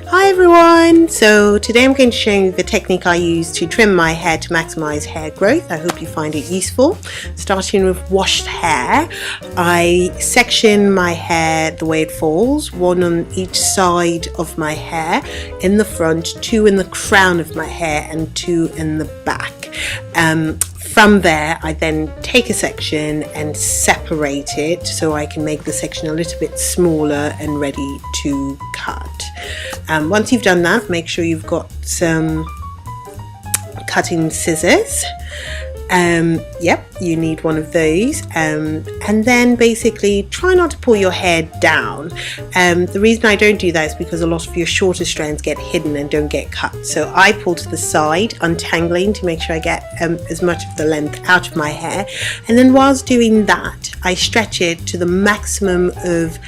Hi everyone! So today I'm going to show you the technique I use to trim my hair to maximize hair growth. I hope you find it useful. Starting with washed hair, I section my hair the way it falls, one on each side of my hair, in the front, two in the crown of my hair and two in the back. From there, I then take a section and separate it so I can make the section a little bit smaller and ready to cut. Once you've done that, make sure you've got some cutting scissors. Yep, you need one of those, and then basically try not to pull your hair down. The reason I don't do that is because a lot of your shorter strands get hidden and don't get cut. So I pull to the side, untangling to make sure I get as much of the length out of my hair, and then whilst doing that I stretch it to the maximum of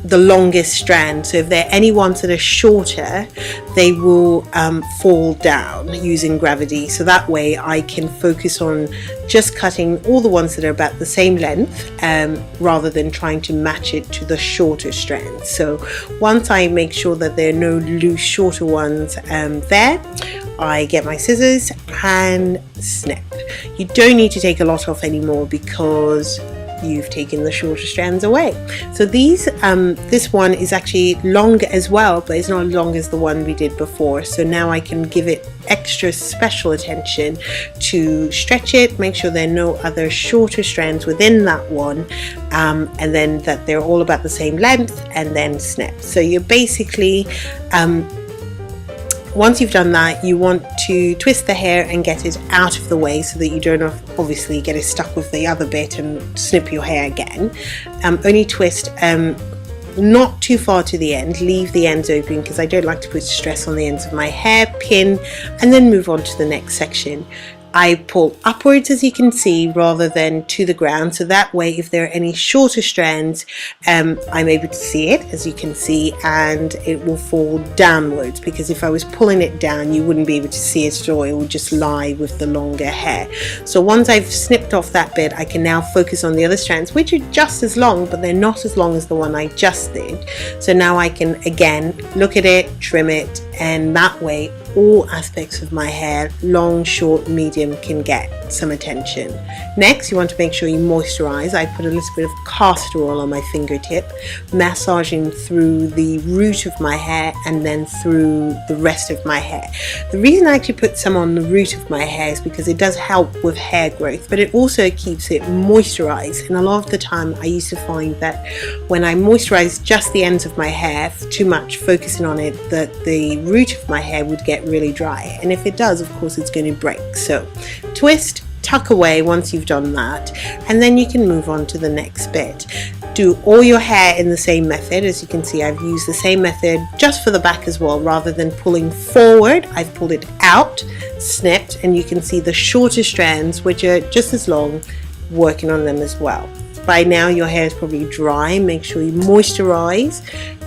the longest strand. So if there are any ones that are shorter, they will fall down using gravity, so that way I can focus on just cutting all the ones that are about the same length rather than trying to match it to the shorter strands. So once I make sure that there are no loose shorter ones there, I get my scissors and snip. You don't need to take a lot off anymore because you've taken the shorter strands away. So this one is actually long as well, but it's not as long as the one we did before. So now I can give it extra special attention to stretch it, make sure there are no other shorter strands within that one, and then that they're all about the same length, and then snip. So you're basically once you've done that, you want to twist the hair and get it out of the way so that you don't obviously get it stuck with the other bit and snip your hair again. Only twist not too far to the end, leave the ends open because I don't like to put stress on the ends of my hair, pin, and then move on to the next section. I pull upwards, as you can see, rather than to the ground, so that way if there are any shorter strands, I'm able to see it, as you can see, and it will fall downwards, because if I was pulling it down you wouldn't be able to see it at all, it would just lie with the longer hair. So once I've snipped off that bit, I can now focus on the other strands, which are just as long, but they're not as long as the one I just did. So now I can again look at it, trim it, and that way all aspects of my hair, long, short, medium, can get some attention. Next, you want to make sure you moisturize. I put a little bit of castor oil on my fingertip, massaging through the root of my hair and then through the rest of my hair. The reason I actually put some on the root of my hair is because it does help with hair growth, but it also keeps it moisturized. And a lot of the time I used to find that when I moisturize just the ends of my hair too much, focusing on it, that the root of my hair would get really dry, and if it does, of course it's going to break. So twist, tuck away once you've done that, and then you can move on to the next bit. Do all your hair in the same method. As you can see, I've used the same method just for the back as well. Rather than pulling forward, I've pulled it out, snipped, and you can see the shorter strands, which are just as long, working on them as well. By now your hair is probably dry. Make sure you moisturize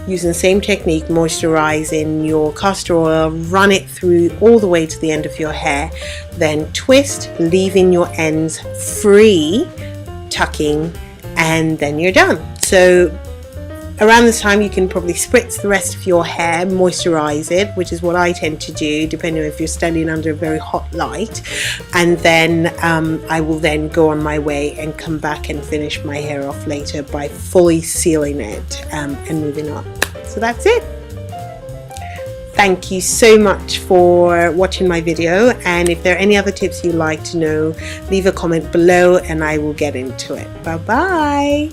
using the same technique, moisturizing your castor oil, run it through all the way to the end of your hair, then twist, leaving your ends free, tucking, and then you're done. So around this time you can probably spritz the rest of your hair, moisturize it, which is what I tend to do depending on if you're standing under a very hot light, and then I will then go on my way and come back and finish my hair off later by fully sealing it and moving on. So that's it. Thank you so much for watching my video, and if there are any other tips you'd like to know, leave a comment below and I will get into it. Bye bye.